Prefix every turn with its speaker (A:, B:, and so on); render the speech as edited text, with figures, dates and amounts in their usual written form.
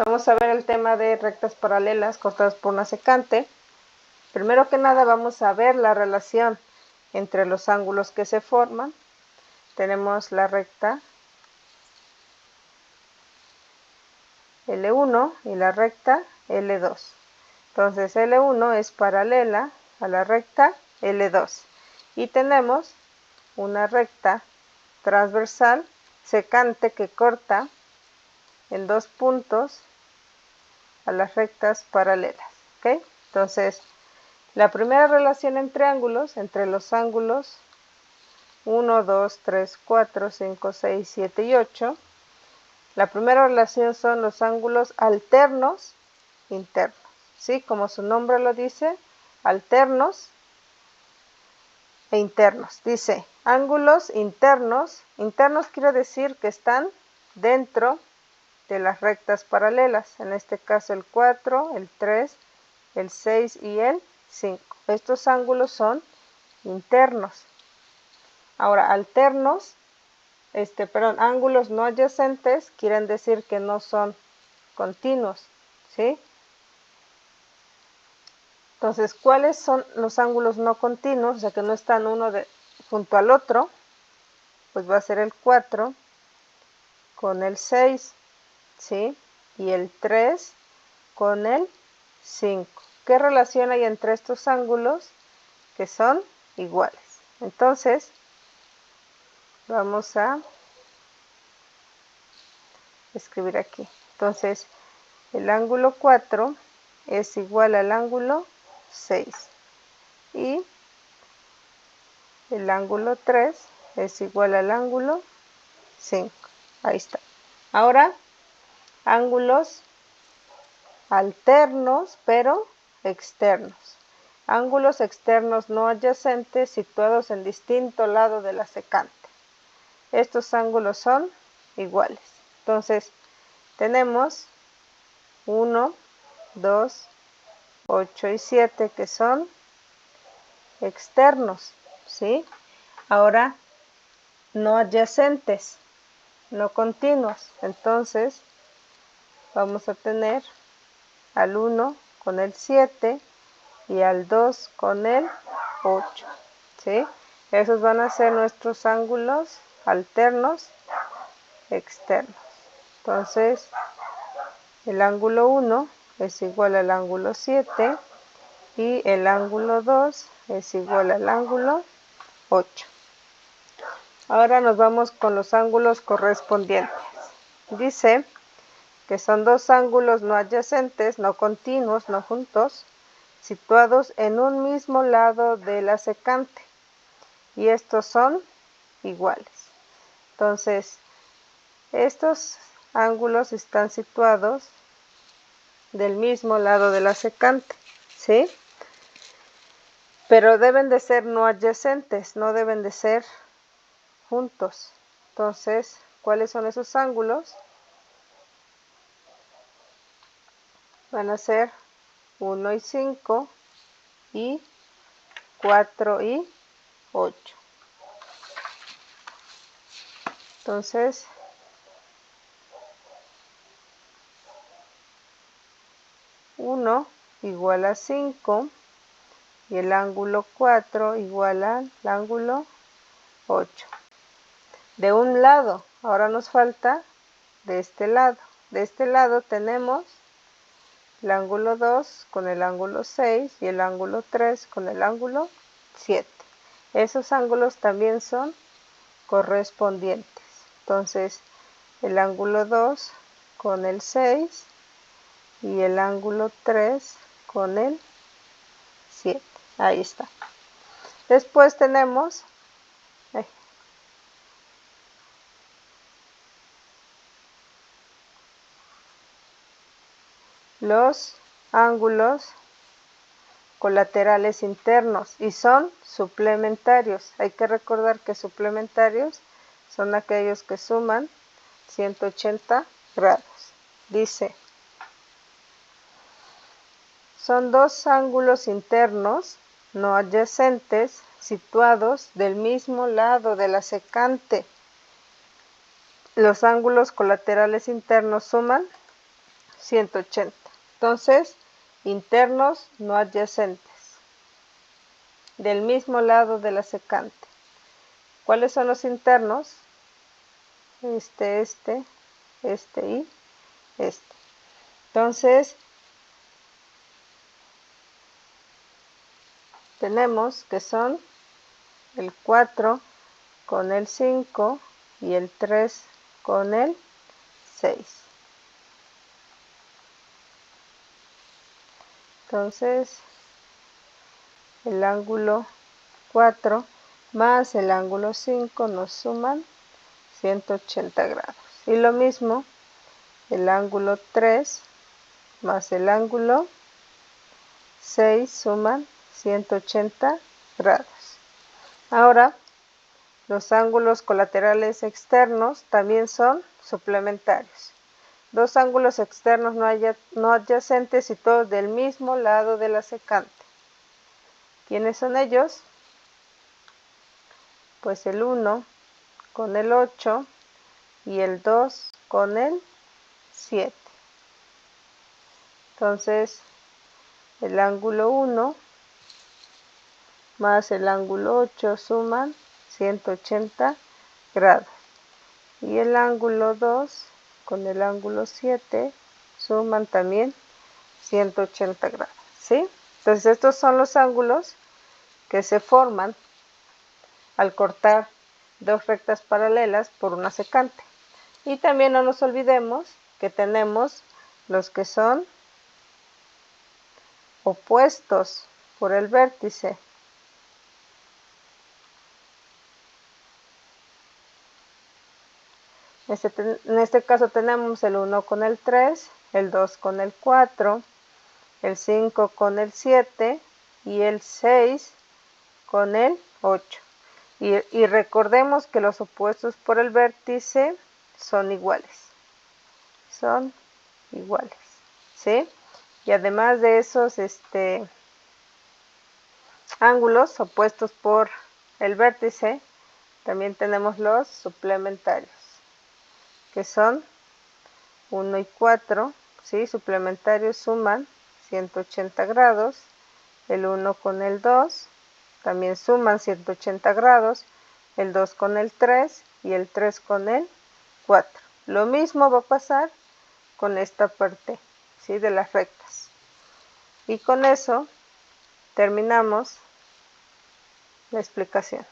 A: Vamos a ver el tema de rectas paralelas cortadas por una secante. Primero que nada vamos a ver la relación entre los ángulos que se forman. Tenemos la recta L1 y la recta L2. Entonces L1 es paralela a la recta L2 y tenemos una recta transversal secante que corta en dos puntos a las rectas paralelas, ¿ok? Entonces, la primera relación entre ángulos, entre los ángulos 1, 2, 3, 4, 5, 6, 7 y 8, la primera relación son los ángulos alternos internos, ¿sí? Como su nombre lo dice, alternos e internos. Dice, ángulos internos, internos quiere decir que están dentro de las rectas paralelas, en este caso el 4, el 3, el 6 y el 5. Estos ángulos son internos. Ahora, alternos, ángulos no adyacentes quieren decir que no son continuos, ¿sí? Entonces, ¿cuáles son los ángulos no continuos? O sea, que no están uno junto al otro, pues va a ser el 4 con el 6, ¿sí? Y el 3 con el 5. ¿Qué relación hay entre estos ángulos? Que son iguales. Entonces, vamos a escribir aquí. Entonces, el ángulo 4 es igual al ángulo 6. Y el ángulo 3 es igual al ángulo 5. Ahí está. Ahora, ángulos alternos, pero externos. Ángulos externos no adyacentes situados en distinto lado de la secante. Estos ángulos son iguales. Entonces, tenemos 1, 2, 8 y 7 que son externos, ¿sí? Ahora, no adyacentes, no continuos. Entonces, vamos a tener al 1 con el 7 y al 2 con el 8, ¿sí? Esos van a ser nuestros ángulos alternos externos. Entonces, el ángulo 1 es igual al ángulo 7 y el ángulo 2 es igual al ángulo 8. Ahora nos vamos con los ángulos correspondientes. Dice que son dos ángulos no adyacentes, no continuos, no juntos, situados en un mismo lado de la secante. Y estos son iguales. Entonces, estos ángulos están situados del mismo lado de la secante, ¿sí? Pero deben de ser no adyacentes, no deben de ser juntos. Entonces, ¿cuáles son esos ángulos? Van a ser 1 y 5 y 4 y 8. Entonces, uno igual a 5 y el ángulo 4 igual al ángulo 8. De un lado, ahora nos falta de este lado. De este lado tenemos el ángulo 2 con el ángulo 6 y el ángulo 3 con el ángulo 7. Esos ángulos también son correspondientes. Entonces, el ángulo 2 con el 6 y el ángulo 3 con el 7. Ahí está. Después tenemos los ángulos colaterales internos y son suplementarios. Hay que recordar que suplementarios son aquellos que suman 180 grados. Dice, son dos ángulos internos no adyacentes situados del mismo lado de la secante. Los ángulos colaterales internos suman 180. Entonces, internos no adyacentes, del mismo lado de la secante. ¿Cuáles son los internos? Este y este. Entonces, tenemos que son el 4 con el 5 y el 3 con el 6. Entonces, el ángulo 4 más el ángulo 5 nos suman 180 grados. Y lo mismo, el ángulo 3 más el ángulo 6 suman 180 grados. Ahora, los ángulos colaterales externos también son suplementarios. Dos ángulos externos no adyacentes y todos del mismo lado de la secante. ¿Quiénes son ellos? Pues el 1 con el 8 y el 2 con el 7. Entonces, el ángulo 1 más el ángulo 8 suman 180 grados. Y el ángulo 2 con el ángulo 7 suman también 180 grados, ¿sí? Entonces, estos son los ángulos que se forman al cortar dos rectas paralelas por una secante. Y también no nos olvidemos que tenemos los que son opuestos por el vértice. En este caso tenemos el 1 con el 3, el 2 con el 4, el 5 con el 7 y el 6 con el 8. Y recordemos que los opuestos por el vértice son iguales. Son iguales, ¿sí? Y además de esos ángulos opuestos por el vértice, también tenemos los suplementarios, que son 1 y 4, ¿sí? Suplementarios suman 180 grados, el 1 con el 2 también suman 180 grados, el 2 con el 3 y el 3 con el 4. Lo mismo va a pasar con esta parte, ¿sí? De las rectas. Y con eso terminamos la explicación.